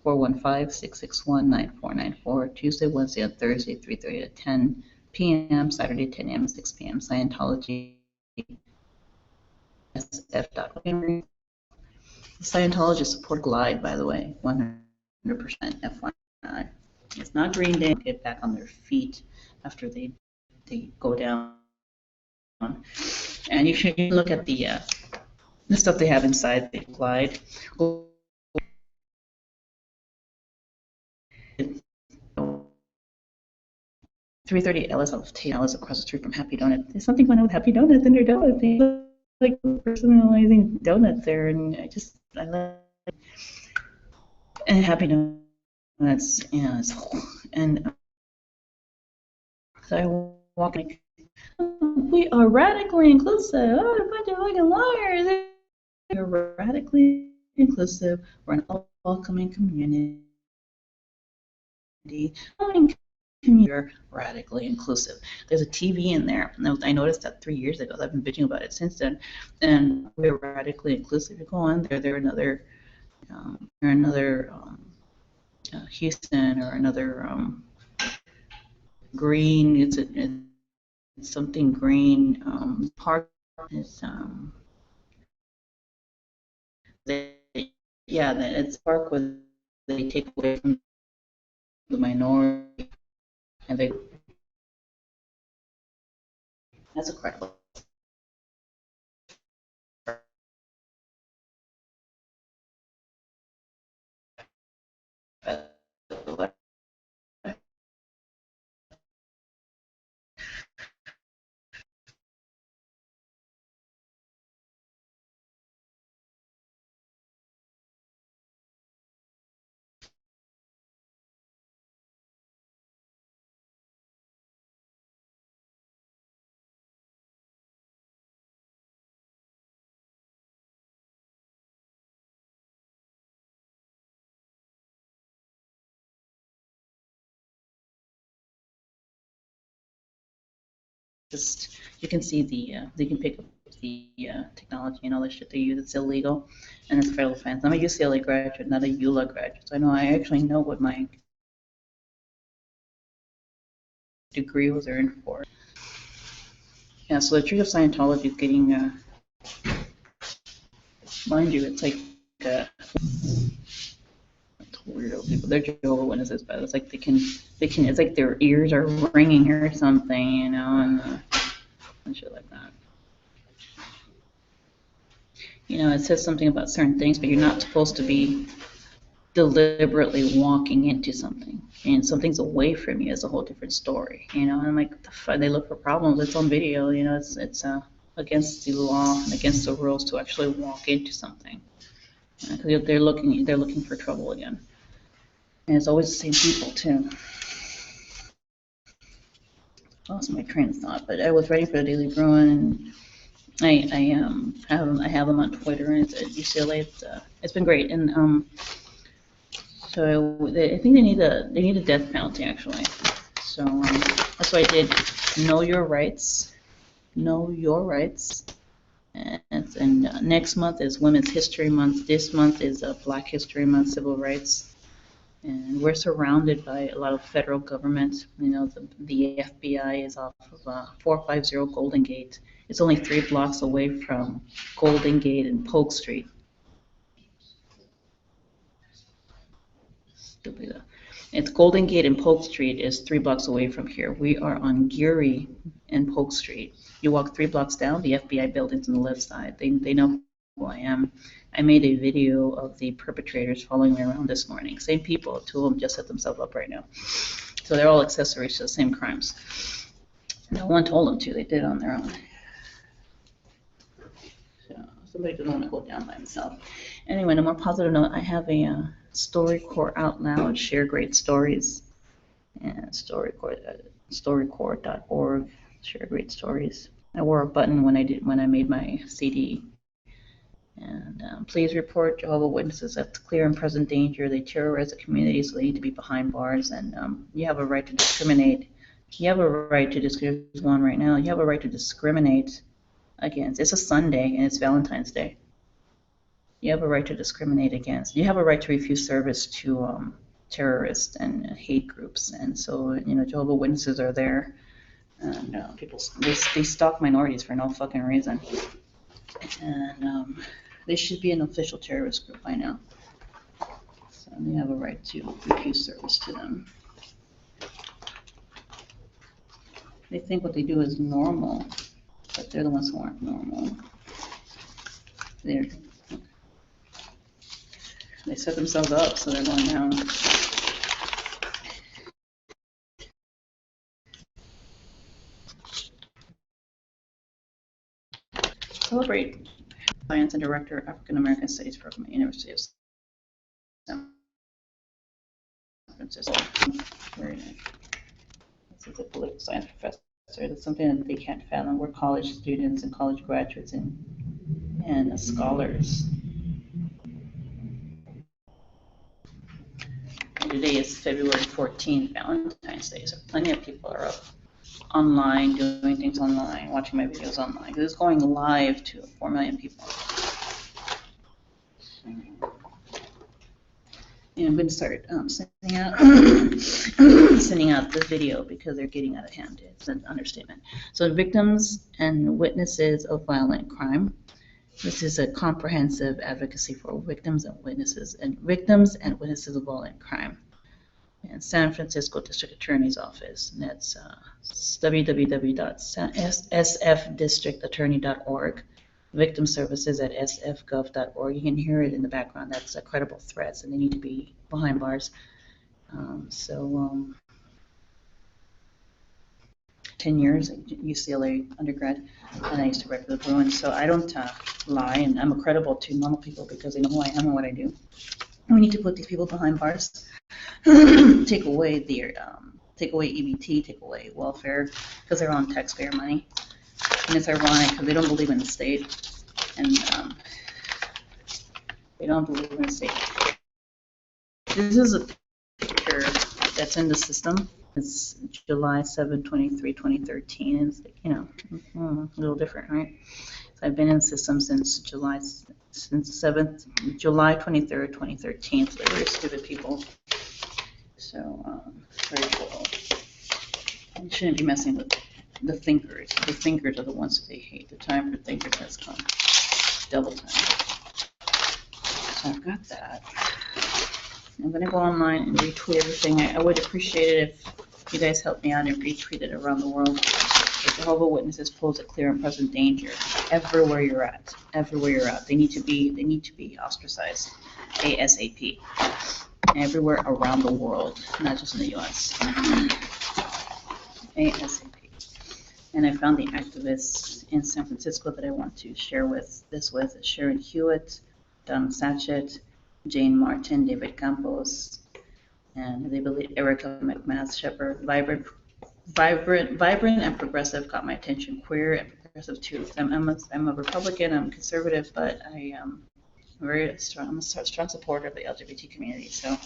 415-661-9494. Tuesday, Wednesday, and Thursday, 3:30 to 10 p.m. Saturday, 10 a.m. to 6 p.m. Scientology. SF.org. Scientologists support Glide, by the way, 100% FYI. It's not Greenday. Get back on their feet after they go down. And you should look at the stuff they have inside the Glide. 330 Ellis off Tate Ellis across the street from Happy Donut. There's something going on with Happy Donuts and their donuts. They look like personalizing donuts there, and I like and Happy Donuts, and so I walk like, we are radically inclusive. Oh, a bunch of fucking liars. We're radically inclusive. We're an welcoming community. You're radically inclusive. There's a TV in there. And I noticed that 3 years ago. I've been bitching about it since then. And we're radically inclusive. You go on there. They're another Houston or another green. It's something green park. It's it's a park where they take away from the minority. And that's incredible. Just you can see they can pick up the technology and all the shit they use. It's illegal, and it's federal offense. I'm a UCLA graduate, not a ULA graduate, so I actually know what my degree was earned for. Yeah, so the Church of Scientology is getting, mind you, it's like weirdo people. They're Jehovah's Witnesses, but it's like they can. It's like their ears are ringing or something, and shit like that. It says something about certain things, but you're not supposed to be deliberately walking into something, and something's away from you is a whole different story, you know. And I'm like, they look for problems. It's on video, you know. It's against the law and against the rules to actually walk into something. They're looking for trouble again, and it's always the same people too. Lost my train of thought, but I was writing for the Daily Bruin. I have them on Twitter, and it's at UCLA. It's been great, and so I think they need a death penalty actually. So that's why I did know your rights, and next month is Women's History Month. This month is Black History Month, Civil Rights. And we're surrounded by a lot of federal government. You know, the FBI is off of 450 Golden Gate. It's only 3 blocks away from Golden Gate and Polk Street. It's Golden Gate and Polk Street is 3 blocks away from here. We are on Geary and Polk Street. You walk 3 blocks down, the FBI building's on the left side. They know who I am. I made a video of the perpetrators following me around this morning. Same people, 2 of them just set themselves up right now. So they're all accessories to the same crimes. No one told them to, they did it on their own. So somebody doesn't want to go down by himself. Anyway, on a more positive note, I have a StoryCorps Out Loud, Share Great Stories, and StoryCorps.org, Share Great Stories. I wore a button when I made my CD. And please report Jehovah's Witnesses at clear and present danger. They terrorize the community, so they need to be behind bars. And you have a right to discriminate. You have a right to discriminate. There's one right now. You have a right to discriminate against. It's a Sunday and it's Valentine's Day. You have a right to discriminate against. You have a right to refuse service to terrorists and hate groups. And so, you know, Jehovah's Witnesses are there, and people they stalk minorities for no fucking reason. And they should be an official terrorist group by now. So they have a right to refuse service to them. They think what they do is normal, but they're the ones who aren't normal. They set themselves up, so they're going down. Celebrate Science and Director, African American Studies Program at University of San Francisco. Very nice. This is a political science professor. That's something that they can't fathom. We're college students and college graduates and scholars. And today is February 14th, Valentine's Day, so plenty of people are up online, doing things online, watching my videos online. Because it's going live to 4 million people. And I'm going to start sending out the video because they're getting out of hand. It's an understatement. So victims and witnesses of violent crime. This is a comprehensive advocacy for victims and witnesses of violent crime. And San Francisco District Attorney's Office, and that's www.sfdistrictattorney.org. Victim services at sfgov.org. You can hear it in the background. That's credible threats, and they need to be behind bars. 10 years at UCLA undergrad, and I used to write for the Bruin. So I don't lie, and I'm credible to normal people because they know who I am and what I do. And we need to put these people behind bars. Take away EBT, take away welfare, because they're on taxpayer money. And it's ironic because they don't believe in the state, and they don't believe in the state. This is a picture that's in the system. It's July 7, 2013. It's, you know, a little different, right? So I've been in the system since July 23rd, 2013. So they're very stupid people. So very cool. You shouldn't be messing with the thinkers. The thinkers are the ones that they hate. The time for thinkers has come. Double time. So I've got that. I'm going to go online and retweet everything. I would appreciate it if you guys help me out and retweet it around the world. The Jehovah's Witnesses pose a clear and present danger everywhere you're at. Everywhere you're at. They need to be ostracized ASAP. everywhere around the world, not just in the U.S. ASAP. And I found the activists in San Francisco that I want to share this with: Sharon Hewitt, Don Satchett, Jane Martin, David Campos, and they believe Erica McMath Shepherd. Vibrant and progressive caught my attention. Queer and progressive too. I'm a Republican. I'm conservative, but I'm a strong supporter of the LGBT community. So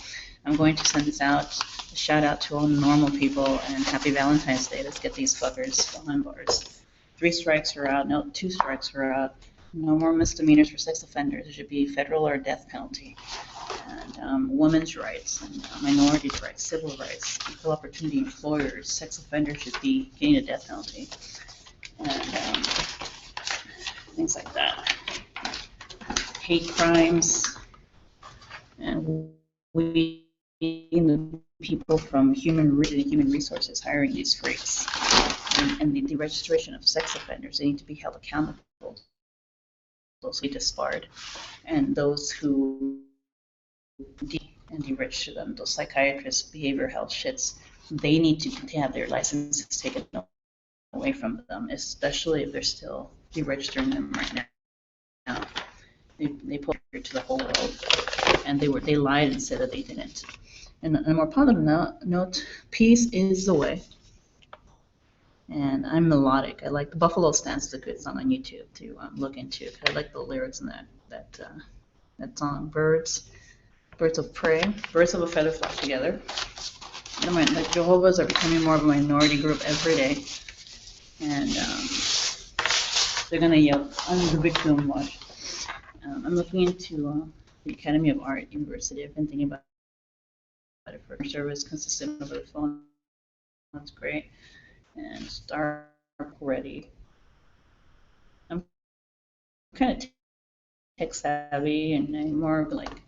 I'm going to send this out. A shout out to all normal people and happy Valentine's Day. Let's get these fuckers behind bars. 3 strikes are out. No, 2 strikes are out. No more misdemeanors for sex offenders. It should be federal or death penalty. And women's rights and minorities' rights, civil rights, equal opportunity employers, sex offenders should be getting a death penalty, and things like that. Hate crimes, and we the people from human resources hiring these freaks, and the registration of sex offenders. They need to be held accountable. Those who disbarred, and those who and de-register them. Those psychiatrists, behavioral health shits, they need to have their licenses taken away from them, especially if they're still deregistering them right now. They put it to the whole world, and they lied and said that they didn't. And on a more positive note, peace is the way. And I'm melodic. I like the Buffalo Stance is a good song on YouTube to look into. I like the lyrics in that song. Birds of prey, birds of a feather flock together. And the Jehovah's are becoming more of a minority group every day, and they're gonna yell, "I'm the victim." Watch. I'm looking into the Academy of Art University. I've been thinking about it for service consistent over the phone. That's great. And start ready. I'm kind of tech savvy, and I'm more of like.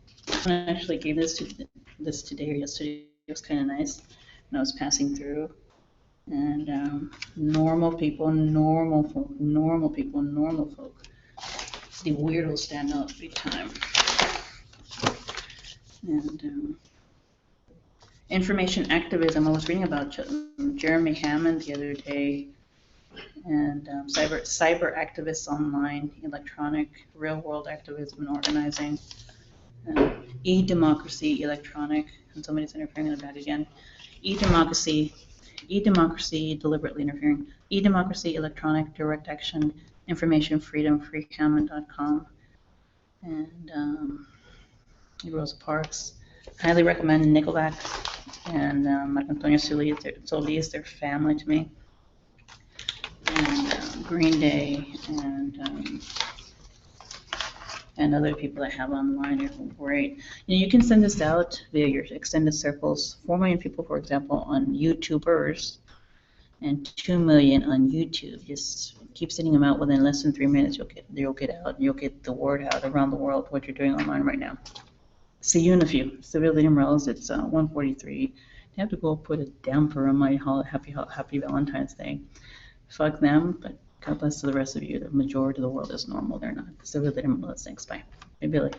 I actually gave this today or yesterday. It was kind of nice when I was passing through, and normal people, normal folk. The weirdos stand out big time. And information activism. I was reading about Jeremy Hammond the other day, and cyber activists online, electronic, real world activism and organizing. E-democracy, electronic, and somebody's interfering in the back again. E-democracy, deliberately interfering. E-democracy, electronic, direct action, information freedom, freehammond.com, and Rosa Parks. Highly recommend Nickelback and Marco Antonio Solis, their family to me, and Greenday, and other people I have online are great. You can send this out via your extended circles. 4 million people, for example, on YouTubers, and 2 million on YouTube. Just keep sending them out. Within less than 3 minutes, you'll get out. You'll get the word out around the world what you're doing online right now. See you in a few. Sylvia Lydia Morelos. It's 1:43. I have to go put a damper on my happy Valentine's Day. Fuck them, but God bless to the rest of you. The majority of the world is normal. They're not. Sylvia Lydia Morelos. Thanks. Bye. Hey, Billie.